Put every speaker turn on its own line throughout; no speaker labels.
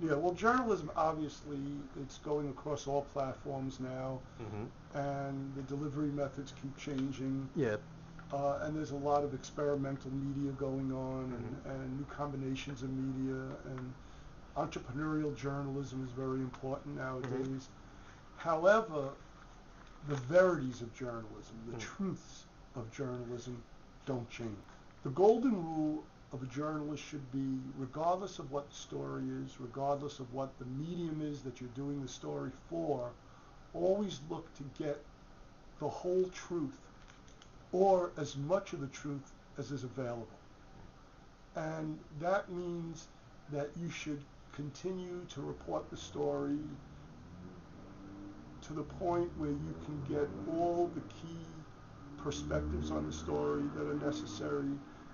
Yeah, well, journalism, obviously, it's going across all platforms now,
Mm-hmm.
and the delivery methods keep changing,
Yeah.
and there's a lot of experimental media going on,
Mm-hmm.
and new combinations of media, and entrepreneurial journalism is very important
Mm-hmm.
nowadays. However, the verities of journalism, the truths of journalism, don't change. The golden rule of a journalist should be, regardless of what the story is, regardless of what the medium is that you're doing the story for, always look to get the whole truth, or as much of the truth as is available. And that means that you should continue to report the story to the point where you can get all the key perspectives on the story that are necessary.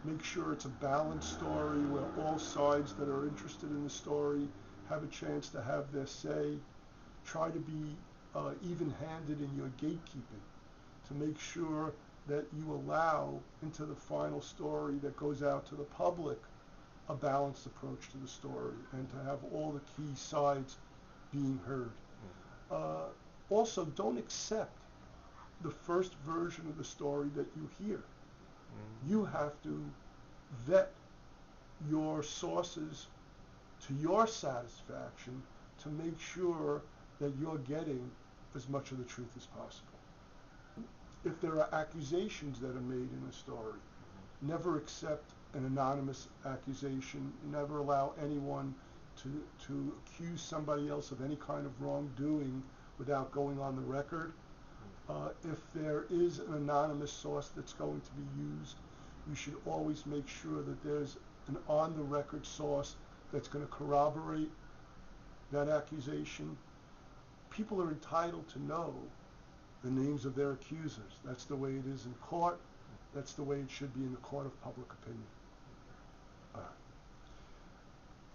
Make sure it's a balanced story where all sides that are interested in the story have a chance to have their say. Try to be even-handed in your gatekeeping to make sure that you allow into the final story that goes out to the public a balanced approach to the story and to have all the key sides being heard. Uh, Also, don't accept the first version of the story that you hear. You have to vet your sources to your satisfaction to make sure that you're getting as much of the truth as possible. If there are accusations that are made in a story, never accept an anonymous accusation. Never allow anyone to accuse somebody else of any kind of wrongdoing without going on the record. If there is an anonymous source that's going to be used, you should always make sure that there's an on-the-record source that's going to corroborate that accusation. People are entitled to know the names of their accusers. That's the way it is in court. That's the way it should be in the court of public opinion.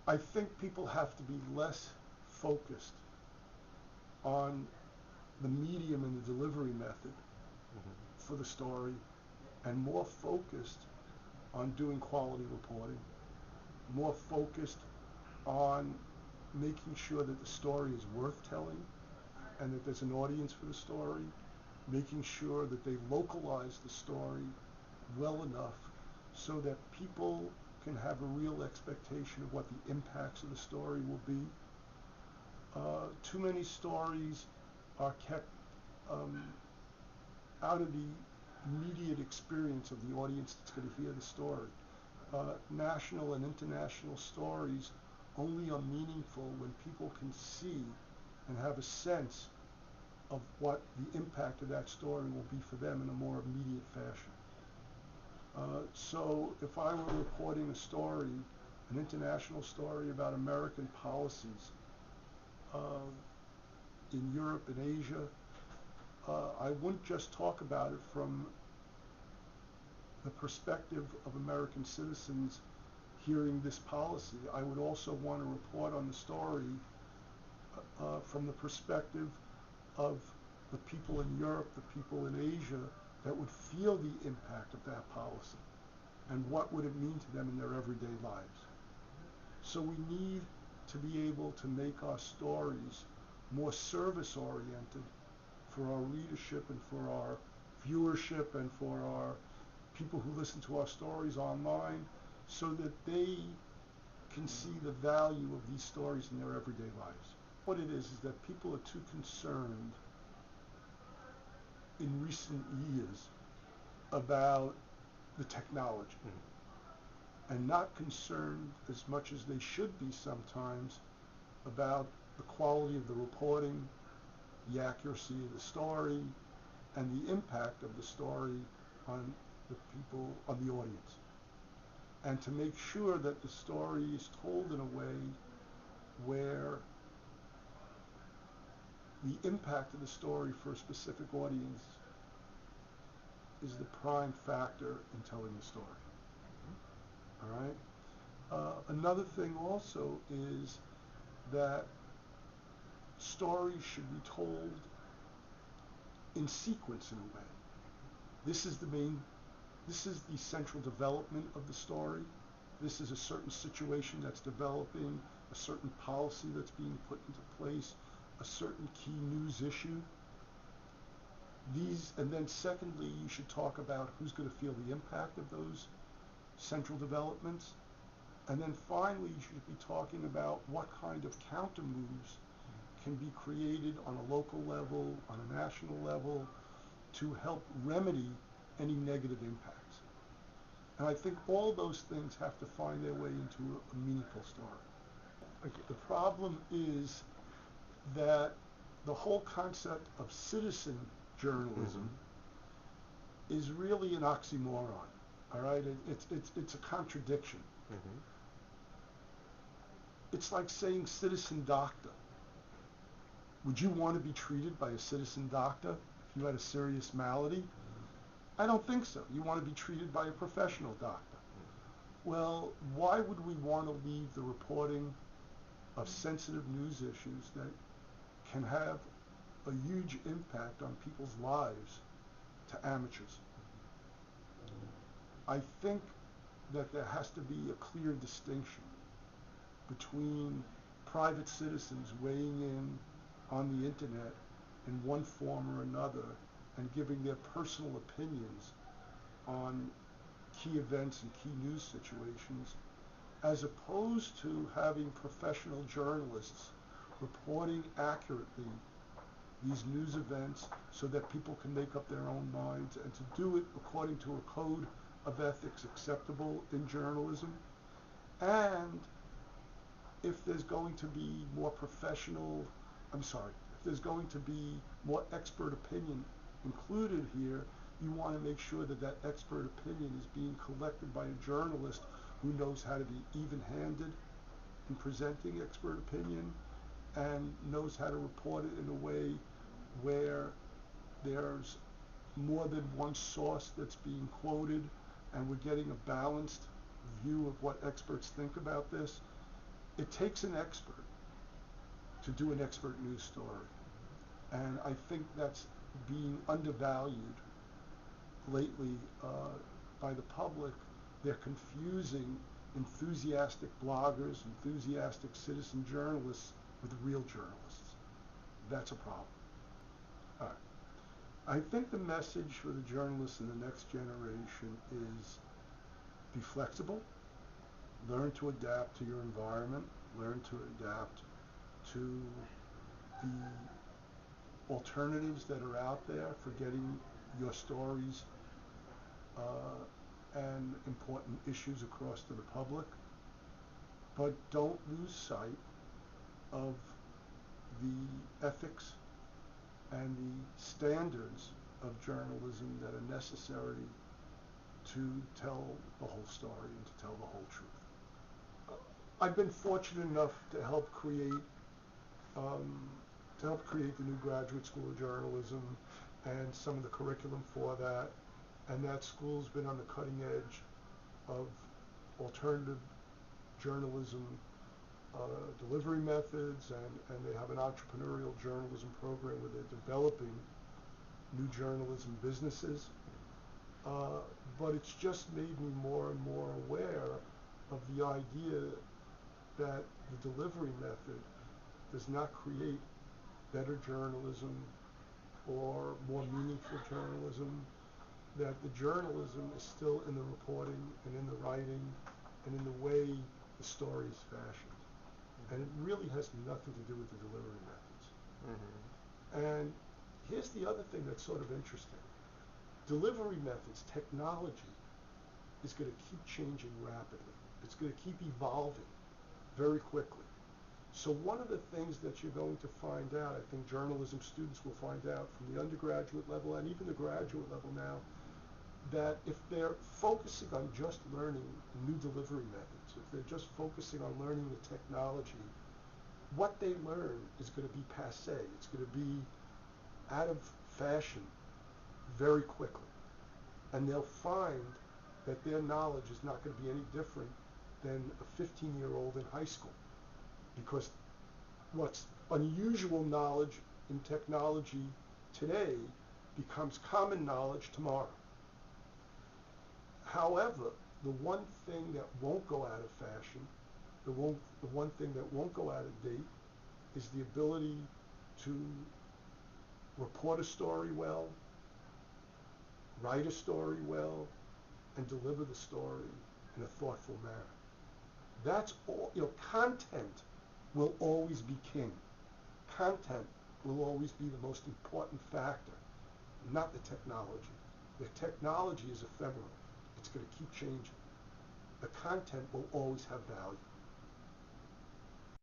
I think people have to be less focused on the medium and the delivery method for the story, and more focused on doing quality reporting, more focused on making sure that the story is worth telling and that there's an audience for the story, making sure that they localize the story well enough so that people can have a real expectation of what the impacts of the story will be. Too many stories are kept out of the immediate experience of the audience that's going to hear the story. National and international stories only are meaningful when people can see and have a sense of what the impact of that story will be for them in a more immediate fashion. So if I were reporting a story, an international story about American policies in Europe and Asia, I wouldn't just talk about it from the perspective of American citizens hearing this policy. I would also want to report on the story from the perspective of the people in Europe, the people in Asia that would feel the impact of that policy and what would it mean to them in their everyday lives. So we need to be able to make our stories more service-oriented for our readership and for our viewership and for our people who listen to our stories online, so that they can see the value of these stories in their everyday lives. What it is that people are too concerned in recent years about the technology and not concerned as much as they should be sometimes about the quality of the reporting, the accuracy of the story, and the impact of the story on the people, on the audience. And to make sure that the story is told in a way where the impact of the story for a specific audience is the prime factor in telling the story. All right? Another thing also is that stories should be told in sequence in a way. This is the central development of the story. This is a certain situation that's developing. a certain policy that's being put into place, a certain key news issue. And then secondly, you should talk about who's going to feel the impact of those central developments. And then finally, you should be talking about what kind of counter moves can be created on a local level, on a national level, to help remedy any negative impacts. And I think all those things have to find their way into a meaningful story. Okay, the problem is that the whole concept of citizen journalism is really an oxymoron. All right, it's a contradiction. It's like saying citizen doctor. Would you want to be treated by a citizen doctor if you had a serious malady? I don't think so. You want to be treated by a professional doctor. Well, why would we want to leave the reporting of sensitive news issues that can have a huge impact on people's lives to amateurs? I think that there has to be a clear distinction between private citizens weighing in on the internet in one form or another and giving their personal opinions on key events and key news situations, as opposed to having professional journalists reporting accurately these news events so that people can make up their own minds and to do it according to a code of ethics acceptable in journalism. And if there's going to be if there's going to be more expert opinion included here, you want to make sure that that expert opinion is being collected by a journalist who knows how to be even-handed in presenting expert opinion and knows how to report it in a way where there's more than one source that's being quoted and we're getting a balanced view of what experts think about this. It takes an expert to do an expert news story. And I think that's being undervalued lately by the public. They're confusing enthusiastic bloggers, enthusiastic citizen journalists with real journalists. That's a problem. All right. I think the message for the journalists in the next generation is be flexible, learn to adapt to your environment, learn to adapt to the alternatives that are out there for getting your stories and important issues across to the public, but don't lose sight of the ethics and the standards of journalism that are necessary to tell the whole story and to tell the whole truth. I've been fortunate enough to help create the new graduate school of journalism and some of the curriculum for that, and that school's been on the cutting edge of alternative journalism delivery methods, and they have an entrepreneurial journalism program where they're developing new journalism businesses. But it's just made me more and more aware of the idea that the delivery method does not create better journalism or more meaningful journalism, that the journalism is still in the reporting and in the writing and in the way the story is fashioned. And it really has nothing to do with the delivery methods. And here's the other thing that's sort of interesting. Delivery methods, technology, is going to keep changing rapidly. It's going to keep evolving very quickly. So one of the things that you're going to find out, I think journalism students will find out from the undergraduate level and even the graduate level now, that if they're focusing on just learning new delivery methods, if they're just focusing on learning the technology, what they learn is going to be passé. It's going to be out of fashion very quickly. And they'll find that their knowledge is not going to be any different than a 15-year-old in high school. Because what's unusual knowledge in technology today becomes common knowledge tomorrow. However, the one thing that won't go out of fashion The one thing that won't go out of date is the ability to report a story well, write a story well, and deliver the story in a thoughtful manner. That's all, content will always be king. Content will always be the most important factor, not the technology. The technology is ephemeral. It's going to keep changing. The content will always have value.